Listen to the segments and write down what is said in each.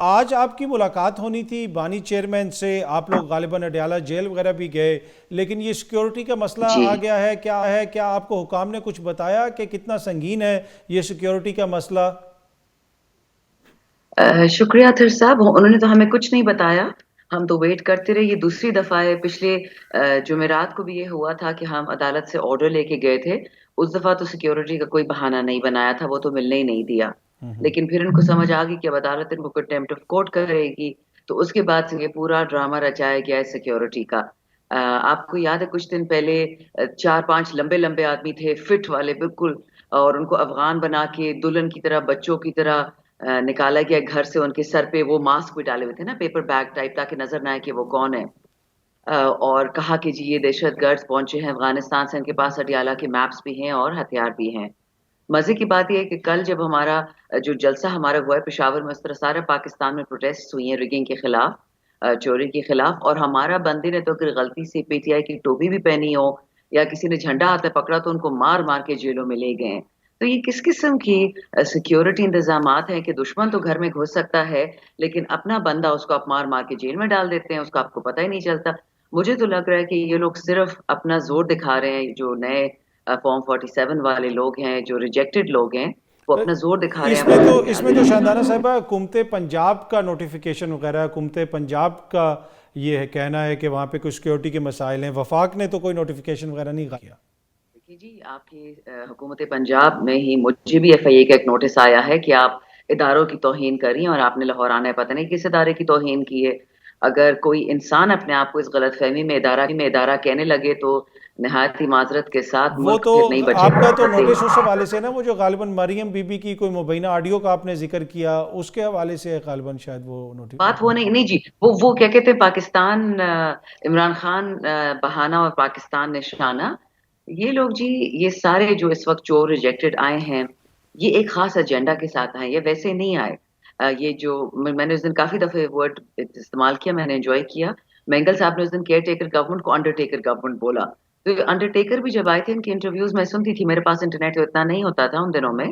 آج آپ کی ملاقات ہونی تھی بانی چیئرمین سے، آپ لوگ غالباً اڈیالہ جیل وغیرہ بھی گئے، لیکن یہ سیکیورٹی کا مسئلہ جی آ گیا ہے، کیا آپ کو حکام نے کچھ بتایا کہ کتنا سنگین ہے یہ سیکیورٹی کا مسئلہ؟ شکریہ اطہر صاحب، انہوں نے تو ہمیں کچھ نہیں بتایا. ہم تو ویٹ کرتے رہے. یہ دوسری دفعہ ہے. پچھلے جمعرات کو بھی یہ ہوا تھا کہ ہم عدالت سے آرڈر لے کے گئے تھے. اس دفعہ تو سیکیورٹی کا کوئی بہانہ نہیں بنایا تھا، وہ تو ملنے ہی نہیں دیا. لیکن پھر ان کو سمجھ آ گئی کہ اب عدالت ان کو کنٹیمپٹ آف کورٹ کرے گی، تو اس کے بعد سے یہ پورا ڈرامہ رچایا گیا ہے سیکیورٹی کا. آپ کو یاد ہے کچھ دن پہلے 4-5 لمبے لمبے آدمی تھے، فٹ والے بالکل، اور ان کو افغان بنا کے دلہن کی طرح، بچوں کی طرح نکالا گیا گھر سے. ان کے سر پہ وہ ماسک بھی ڈالے ہوئے تھے نا، پیپر بیگ ٹائپ، تاکہ نظر نہ آئے کہ وہ کون ہے. اور کہا کہ جی یہ دہشت گرد پہنچے ہیں افغانستان سے، ان کے پاس اڈیالہ کے میپس بھی ہیں اور ہتھیار بھی ہیں. مزے کی بات یہ ہے کہ کل جب ہمارا جو جلسہ ہمارا ہوا ہے پشاور میں، اس طرح سارے پاکستان میں پروٹیسٹ ہوئی ہیں ریگنگ کے خلاف، چوری کے خلاف، اور ہمارا بندے نے تو اگر غلطی سے پی ٹی آئی کی ٹوپی بھی پہنی ہو یا کسی نے جھنڈا ہاتھ میں پکڑا تو ان کو مار مار کے جیلوں میں لے گئے. تو یہ کس قسم کی سیکیورٹی انتظامات ہیں کہ دشمن تو گھر میں گھس سکتا ہے لیکن اپنا بندہ اس کو آپ مار مار کے جیل میں ڈال دیتے ہیں، اس کا آپ کو پتہ ہی نہیں چلتا. مجھے تو لگ رہا ہے کہ یہ لوگ صرف اپنا زور دکھا رہے ہیں. جو نئے فارم 47 والے لوگ ہیں، جو ریجیکٹڈ لوگ ہیں، وہ اپنا زور دکھا رہے ہیں اس میں تو شاندانہ صاحبہ حکومت پنجاب کا نوٹیفیکیشن وغیرہ، حکومت پنجاب کا یہ کہنا ہے کہ وہاں پہ کچھ سیکیورٹی کے مسائل ہیں. وفاق نے تو کوئی نوٹیفیکیشن وغیرہ نہیں کیا. دیکھیے جی، آپ کی حکومت پنجاب میں ہی مجھے بھی ایف آئی اے کا ایک نوٹس آیا ہے کہ آپ اداروں کی توہین کری اور آپ نے لاہور آنا ہے، پتہ نہیں کس ادارے کی توہین کی ہے. اگر کوئی انسان اپنے آپ کو اس غلط فہمی میں ادارہ کہنے لگے تو نہایت ہی معذرت کے ساتھ وہ ملک تو پھر نہیں بچے آپ گا کا تو قطعی. نوٹس اس حوالے سے نا، وہ جو غالباً مریم بی بی کی کوئی مبینہ آڈیو کا آپ نے ذکر کیا، اس کے حوالے سے غالباً شاید وہ نوٹس. بات وہ نہیں جی، وہ کیا کہتے ہیں، پاکستان عمران خان بہانہ اور پاکستان نشانہ. یہ لوگ جی، یہ سارے جو اس وقت چور ریجیکٹڈ آئے ہیں، یہ ایک خاص ایجنڈا کے ساتھ آئے، یہ ویسے نہیں آئے. یہ جو میں نے اس دن کافی دفعہ ورڈ استعمال کیا، میں نے انجوائے کیا. مینگل صاحب نے اس دن کیئر ٹیکر گورنمنٹ کو انڈر ٹیکر گورنمنٹ بولا. تو انڈر ٹیکر بھی جب آئے تھے، ان کی انٹرویوز میں سنتی تھی. میرے پاس انٹرنیٹ اتنا نہیں ہوتا تھا ان دنوں میں،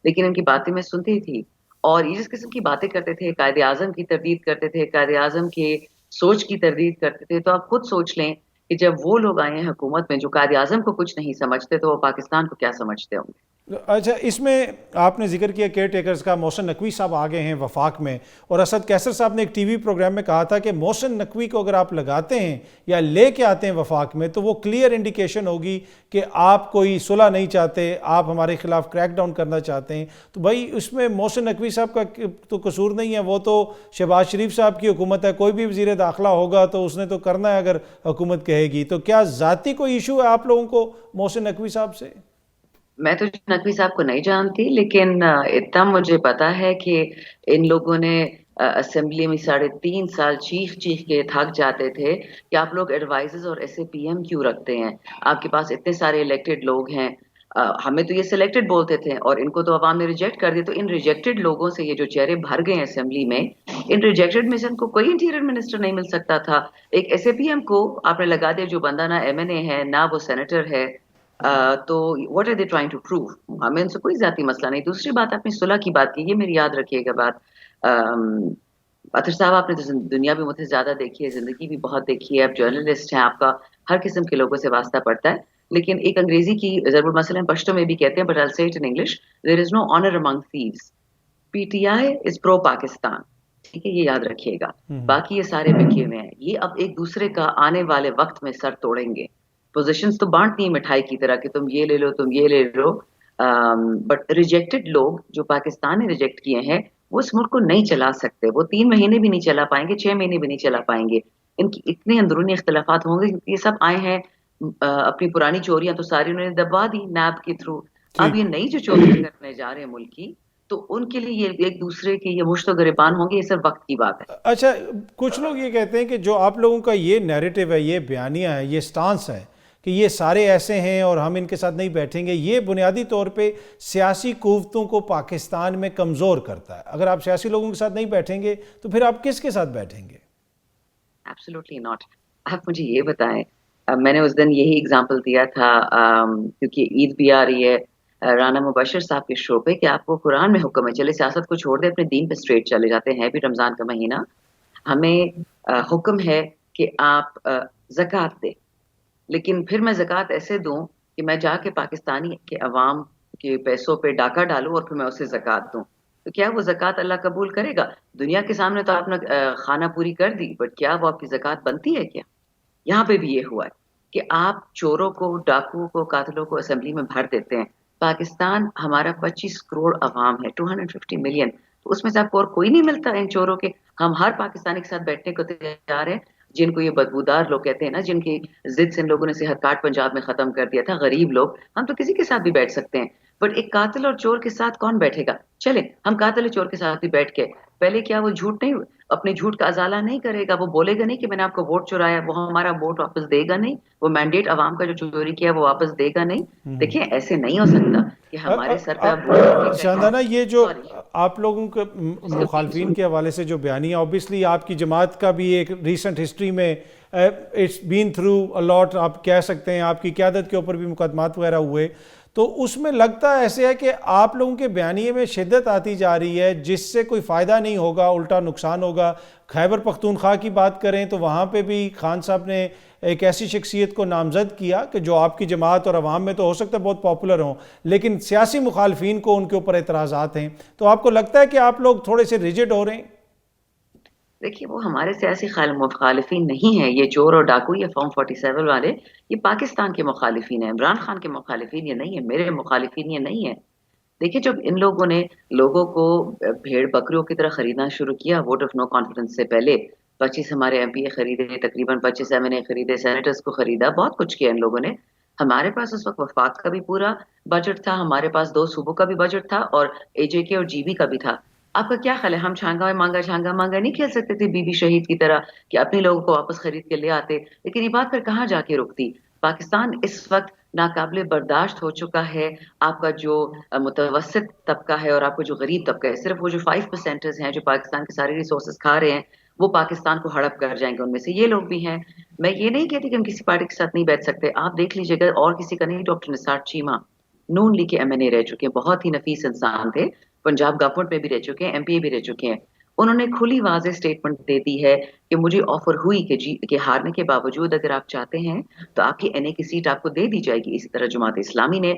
لیکن ان کی باتیں میں سنتی تھی. اور یہ جس قسم کی باتیں کرتے تھے، قائد اعظم کی تردید کرتے تھے، قائد اعظم کے سوچ کی تردید کرتے تھے. تو آپ خود سوچ لیں کہ جب وہ لوگ آئے ہیں حکومت میں جو قائد اعظم کو کچھ نہیں سمجھتے، تو وہ پاکستان کو کیا سمجھتے ہوں گے. اچھا، اس میں آپ نے ذکر کیا کیئر ٹیکرز کا. محسن نقوی صاحب آگے ہیں وفاق میں، اور اسد کیسر صاحب نے ایک ٹی وی پروگرام میں کہا تھا کہ محسن نقوی کو اگر آپ لگاتے ہیں یا لے کے آتے ہیں وفاق میں تو وہ کلیئر انڈیکیشن ہوگی کہ آپ کوئی صلح نہیں چاہتے، آپ ہمارے خلاف کریک ڈاؤن کرنا چاہتے ہیں. تو بھائی اس میں محسن نقوی صاحب کا تو قصور نہیں ہے، وہ تو شہباز شریف صاحب کی حکومت ہے. کوئی بھی وزیر داخلہ ہوگا تو اس نے تو کرنا ہے اگر حکومت کہے گی. تو کیا ذاتی کوئی ایشو ہے آپ لوگوں کو محسن نقوی صاحب سے؟ میں تو نقوی صاحب کو نہیں جانتی، لیکن اتنا مجھے پتا ہے کہ ان لوگوں نے اسمبلی میں 3.5 سال چیخ کے تھک جاتے تھے کہ آپ لوگ ایڈوائزرز اور ایس اے پی ایم کیوں رکھتے ہیں، آپ کے پاس اتنے سارے الیکٹڈ لوگ ہیں. ہمیں تو یہ سلیکٹڈ بولتے تھے اور ان کو تو عوام نے ریجیکٹ کر دیا. تو ان ریجیکٹڈ لوگوں سے یہ جو چہرے بھر گئے ہیں اسمبلی میں، ان ریجیکٹڈ میں سے ان کو کوئی انٹیریئر منسٹر نہیں مل سکتا تھا. ایک ایس اے پی ایم کو آپ نے لگا دیا جو بندہ نہ ایم این اے ہے نہ وہ سینیٹر ہے. تو what are they trying to prove? ہمیں ان سے کوئی ذاتی مسئلہ نہیں. دوسری بات، آپ نے صلح کی بات کی، یہ میری یاد رکھیے گا بات. اطہر صاحب، آپ نے تو دنیا بھی مجھ سے زیادہ دیکھی ہے، زندگی بھی بہت دیکھی ہے، آپ جرنلسٹ ہیں، آپ کا ہر قسم کے لوگوں سے واسطہ پڑتا ہے. لیکن ایک انگریزی کی ضرب المثل پشتو میں بھی کہتے ہیں، but I see it in English: there is no honour among thieves. P T I is pro Pakistan. ٹھیک ہے، یہ یاد رکھیے گا. باقی یہ سارے بکے ہوئے ہیں، یہ اب ایک دوسرے کا آنے والے وقت میں سر توڑیں گے. پوزیشنز تو بانٹنی ہے مٹھائی کی طرح کہ تم یہ لے لو، تم یہ لے لو. بٹ ریجیکٹڈ لوگ جو پاکستان نے ریجیکٹ کیے ہیں، وہ اس ملک کو نہیں چلا سکتے. وہ 3 مہینے بھی نہیں چلا پائیں گے، 6 مہینے بھی نہیں چلا پائیں گے. ان کی اتنے اندرونی اختلافات ہوں گے. یہ سب آئے ہیں اپنی پرانی چوریاں تو ساری انہوں نے دبا دی نیب کے تھرو. اب یہ نئی جو چوریاں کرنے جا رہے ہیں ملک کی، تو ان کے لیے یہ ایک دوسرے کے یہ مشت و گریبان ہوں گے. یہ صرف وقت کی بات ہے. اچھا، کچھ لوگ یہ کہتے ہیں کہ جو آپ لوگوں کا یہ نیریٹو ہے، یہ بیانیہ ہے، یہ سٹانس ہے کہ یہ سارے ایسے ہیں اور ہم ان کے ساتھ نہیں بیٹھیں گے، یہ بنیادی طور پہ سیاسی قوتوں کو پاکستان میں کمزور کرتا ہے. اگر آپ سیاسی لوگوں کے ساتھ نہیں بیٹھیں گے تو پھر آپ کس کے ساتھ بیٹھیں گے؟ Absolutely not. آپ مجھے یہ بتائیں، میں نے اس دن یہی اگزامپل دیا تھا کیونکہ عید بھی آ رہی ہے. رانا مبشر صاحب کے شو پہ کہ آپ کو قرآن میں حکم ہے چلے سیاست کو چھوڑ دیں اپنے دین پہ اسٹریٹ چلے جاتے ہیں بھی رمضان کا مہینہ. ہمیں حکم ہے کہ آپ زکوٰۃ دیں, لیکن پھر میں زکوٰۃ ایسے دوں کہ میں جا کے پاکستانی کے عوام کے پیسوں پہ ڈاکہ ڈالوں اور پھر میں اسے زکوٰۃ دوں. تو کیا وہ زکوٰۃ اللہ قبول کرے گا؟ دنیا کے سامنے تو آپ نے خانہ پوری کر دی, بٹ کیا وہ آپ کی زکوٰۃ بنتی ہے کیا؟ یہاں پہ بھی یہ ہوا ہے کہ آپ چوروں کو, ڈاکوؤں کو, قاتلوں کو اسمبلی میں بھر دیتے ہیں. پاکستان ہمارا 25 کروڑ عوام ہے, 250 ملین, تو اس میں سے آپ کو اور کوئی نہیں ملتا ان چوروں کے؟ ہم ہر پاکستانی کے ساتھ بیٹھنے کو تیار ہیں جن کو یہ بدبودار لوگ کہتے ہیں نا, جن کی ضد سے ان لوگوں نے صحت کارڈ پنجاب میں ختم کر دیا تھا, غریب لوگ, ہم تو کسی کے ساتھ بھی بیٹھ سکتے ہیں, بٹ ایک قاتل اور چور کے ساتھ کون بیٹھے گا؟ چلے ہم قاتل اور چور کے ساتھ بھی بیٹھ کے, پہلے کیا وہ جھوٹ نہیں, اپنے جھوٹ کا ازالہ نہیں کرے گا, وہ بولے گا نہیں کہ میں نے آپ کو ووٹ چرایا, وہ ہمارا ووٹ واپس دے گا نہیں, وہ مینڈیٹ عوام کا جو چوری کیا وہ واپس دے گا نہیں. دیکھیں ایسے نہیں ہو سکتا کہ ہمارے سر پہ شاندانہ یہ جو آپ لوگوں کے مخالفین کے حوالے سے جو بیانیہ, اوبیسلی آپ کی جماعت کا بھی ایک ریسنٹ ہسٹری میں اٹس بین تھرو الاٹ, آپ کہہ سکتے ہیں آپ کی قیادت کے اوپر بھی مقدمات وغیرہ ہوئے, تو اس میں لگتا ایسے ہے کہ آپ لوگوں کے بیانیے میں شدت آتی جا رہی ہے جس سے کوئی فائدہ نہیں ہوگا, الٹا نقصان ہوگا. خیبر پختونخوا کی بات کریں تو وہاں پہ بھی خان صاحب نے ایک ایسی شخصیت کو نامزد کیا کہ جو آپ کی جماعت اور عوام میں تو ہو سکتا ہے بہت پاپولر ہوں, لیکن سیاسی مخالفین کو ان کے اوپر اعتراضات ہیں. تو آپ کو لگتا ہے کہ آپ لوگ تھوڑے سے ریجڈ ہو رہے ہیں؟ دیکھیے وہ ہمارے سیاسی مخالفین نہیں ہیں, یہ چور اور ڈاکو, یہ فارم 47 والے, یہ پاکستان کے مخالفین ہیں, عمران خان کے مخالفین یہ نہیں ہے, میرے مخالفین یہ نہیں ہے. دیکھیے جب ان لوگوں نے لوگوں کو بھیڑ بکریوں کی طرح خریدنا شروع کیا ووٹ آف نو کانفیڈنس سے پہلے, 25 ہمارے ایم پی اے خریدے, تقریباً 25 ایم این اے خریدے, سینیٹرز کو خریدا, بہت کچھ کیا ان لوگوں نے. ہمارے پاس اس وقت وفاق کا بھی پورا بجٹ تھا, ہمارے پاس 2 صوبوں کا بھی بجٹ تھا, اور اے جے کے اور جی بی کا بھی تھا. آپ کا کیا خیال ہے ہم چھانگا مانگا نہیں کھیل سکتے تھے بی بی شہید کی طرح کہ اپنے لوگوں کو واپس خرید کے لے آتے؟ لیکن یہ بات پھر کہاں جا کے رکتی؟ پاکستان اس وقت ناقابل برداشت ہو چکا ہے. آپ کا جو متوسط طبقہ ہے اور آپ کا جو غریب طبقہ ہے, صرف وہ جو 5% ہیں جو پاکستان کے سارے ریسورسز کھا رہے ہیں, وہ پاکستان کو ہڑپ کر جائیں گے. ان میں سے یہ لوگ بھی ہیں. میں یہ نہیں کہتی کہ ہم کسی پارٹی کے ساتھ نہیں بیٹھ سکتے, آپ دیکھ لیجیے گا, اور کسی کا نہیں, ڈاکٹر نثار چیمہ نون لیگ کے ایم این اے رہ چکے ہیں, بہت ہی نفیس انسان تھے, پنجاب گورنمنٹ میں بھی رہ چکے ہیں, ایم پی اے بھی رہ چکے ہیں. انہوں نے کھلی واضح سٹیٹمنٹ دے دی ہے کہ مجھے آفر ہوئی کہ ہارنے کے باوجود اگر آپ چاہتے ہیں تو آپ کی این اے کی سیٹ آپ کو دے دی جائے گی. اسی طرح جماعت اسلامی نے,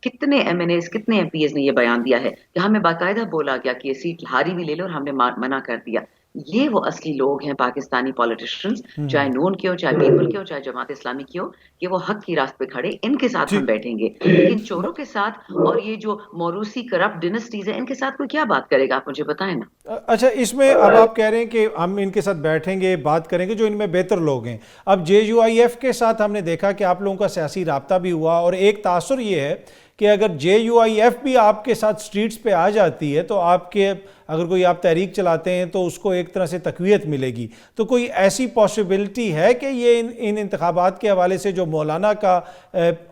کتنے ایم این ایز, کتنے ایم پی ایز نے یہ بیان دیا ہے کہ ہمیں باقاعدہ بولا گیا کہ یہ سیٹ ہاری بھی لے لو, اور ہم نے منع کر دیا. یہ وہ اصلی لوگ ہیں پاکستانی پولیٹیشنز, چاہے نون کے ہو, چاہے پیپل کے ہو, چاہے جماعت اسلامی کی ہو, کہ وہ حق کی راست پہ کھڑے, ان کے ساتھ ہم بیٹھیں گے. لیکن چوروں کے ساتھ اور یہ جو موروثی کرپٹ ڈینسٹیز ہیں, ان کے ساتھ کوئی کیا بات کرے گا؟ آپ مجھے بتائیں نا. اچھا, اس میں اب آپ کہہ رہے ہیں کہ ہم ان کے ساتھ بیٹھیں گے, بات کریں گے جو ان میں بہتر لوگ ہیں. اب جے یو آئی ایف کے ساتھ ہم نے دیکھا کہ آپ لوگوں کا سیاسی رابطہ بھی ہوا, اور ایک تاثر یہ ہے کہ اگر جے یو آئی ایف بھی آپ کے ساتھ سٹریٹس پہ آ جاتی ہے تو آپ کے, اگر کوئی آپ تحریک چلاتے ہیں تو اس کو ایک طرح سے تقویت ملے گی. تو کوئی ایسی پاسبلٹی ہے کہ یہ ان انتخابات کے حوالے سے جو مولانا کا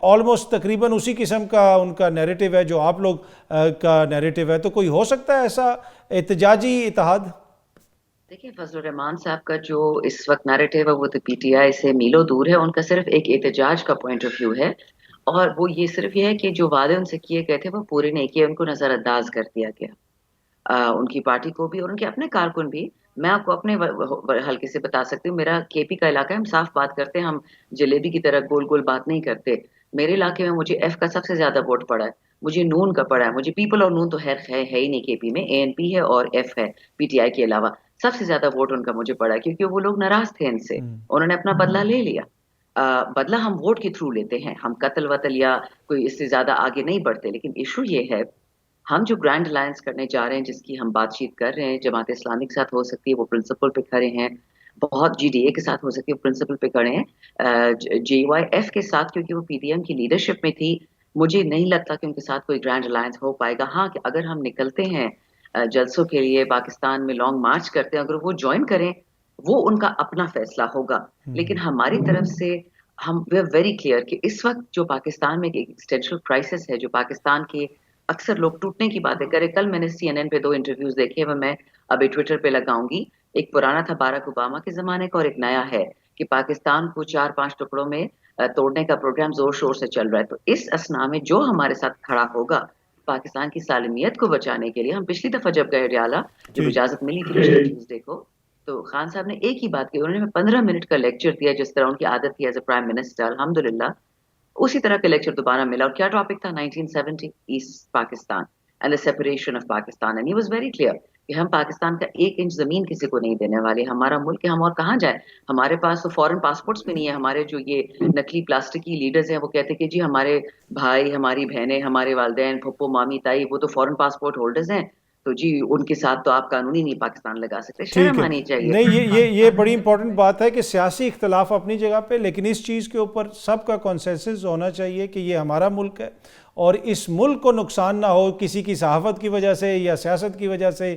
آلموسٹ تقریباً اسی قسم کا ان کا نیریٹو ہے جو آپ لوگ کا نیریٹو ہے, تو کوئی ہو سکتا ہے ایسا احتجاجی اتحاد؟ دیکھیں فضل الرحمان صاحب کا جو اس وقت نیریٹو ہے وہ تو پی ٹی آئی سے میلوں دور ہے. ان کا صرف ایک احتجاج کا پوائنٹ آف ویو ہے, اور وہ یہ صرف یہ ہے کہ جو وعدے ان سے کیے گئے تھے وہ پورے نہیں کیے, ان کو نظر انداز کر دیا گیا, ان کی پارٹی کو بھی اور ان کے اپنے کارکن بھی. میں آپ کو اپنے حلقے سے بتا سکتی ہوں, میرا کے پی کا علاقہ ہے, ہم صاف بات کرتے ہیں, ہم جلیبی کی طرح گول گول بات نہیں کرتے. میرے علاقے میں مجھے ایف کا سب سے زیادہ ووٹ پڑا ہے, مجھے نون کا پڑا ہے, مجھے پیپل اور نون تو ہے ہی نہیں کے پی میں, اے این پی ہے اور ایف ہے پی ٹی آئی کے علاوہ. سب سے زیادہ ووٹ ان کا مجھے پڑا ہے کیونکہ وہ لوگ ناراض تھے ان سے, انہوں نے اپنا بدلہ لے لیا. بدلہ ہم ووٹ کے تھرو لیتے ہیں, ہم قتل وتل یا کوئی اس سے زیادہ آگے نہیں بڑھتے. لیکن ایشو یہ ہے, ہم جو گرینڈ الائنس کرنے جا رہے ہیں, جس کی ہم بات چیت کر رہے ہیں, جماعت اسلامی کے ساتھ ہو سکتی ہے, وہ پرنسپل پہ کھڑے ہیں, بہت جی ڈی اے کے ساتھ ہو سکتی ہے, وہ پرنسپل پہ کھڑے ہیں, جے یو آئی ایف کے ساتھ کیونکہ وہ پی ڈی ایم کی لیڈرشپ میں تھی, مجھے نہیں لگتا کہ ان کے ساتھ کوئی گرینڈ الائنس ہو پائے گا. ہاں کہ اگر ہم نکلتے ہیں جلسوں کے لیے, پاکستان میں لانگ مارچ کرتے ہیں, اگر وہ جوائن کریں, وہ ان کا اپنا فیصلہ ہوگا. لیکن ہماری طرف سے ہم وی آر ویری کلیئر کہ اس وقت جو پاکستان میں ایک ایگزسٹینشل کرائسس ہے, جو پاکستان کے اکثر لوگ ٹوٹنے کی باتیں کریں. کل میں نے سی این این پہ 2 انٹرویوز دیکھے, وہ میں ابھی ٹویٹر پہ لگاؤں گی. ایک پرانا تھا باراک اوباما کے زمانے کا, اور ایک نیا ہے کہ پاکستان کو 4-5 ٹکڑوں میں توڑنے کا پروگرام زور شور سے چل رہا ہے. تو اس اسنا میں جو ہمارے ساتھ کھڑا ہوگا پاکستان کی سالمیت کو بچانے کے لیے. ہم پچھلی دفعہ جب گئے ریالہ، جب اجازت ملی تھی پچھلے ٹیوزڈے کو، تو خان صاحب نے ایک ہی بات کی. انہوں نے 15 منٹ کا لیکچر دیا جس طرح ان کی عادت تھی ایز اے پرائم منسٹر. الحمدللہ اسی طرح کا لیکچر دوبارہ ملا. اور کیا ٹاپک تھا؟ 1970 East Pakistan and the separation of Pakistan. And he was very clear کہ ہم پاکستان کا 1 انچ زمین کسی کو نہیں دینے والے. ہمارا ملک ہے، ہم اور کہاں جائیں. ہمارے پاس تو فورن پاسپورٹس بھی نہیں ہے. ہمارے جو یہ نقلی پلاسٹکی لیڈرز ہیں وہ کہتے کہ جی ہمارے بھائی، ہماری بہنیں، ہمارے والدین، پھپھو، مامی، تائی وہ تو فورن پاسپورٹ ہولڈرز ہیں، تو جی ان کے ساتھ تو آپ قانونی نہیں پاکستان لگا سکتے. شرم آنی چاہیے. نہیں، یہ بڑی امپورٹنٹ بات ہے کہ سیاسی اختلاف اپنی جگہ پہ، لیکن اس چیز کے اوپر سب کا کنسنسس ہونا چاہیے کہ یہ ہمارا ملک ہے اور اس ملک کو نقصان نہ ہو کسی کی صحافت کی وجہ سے یا سیاست کی وجہ سے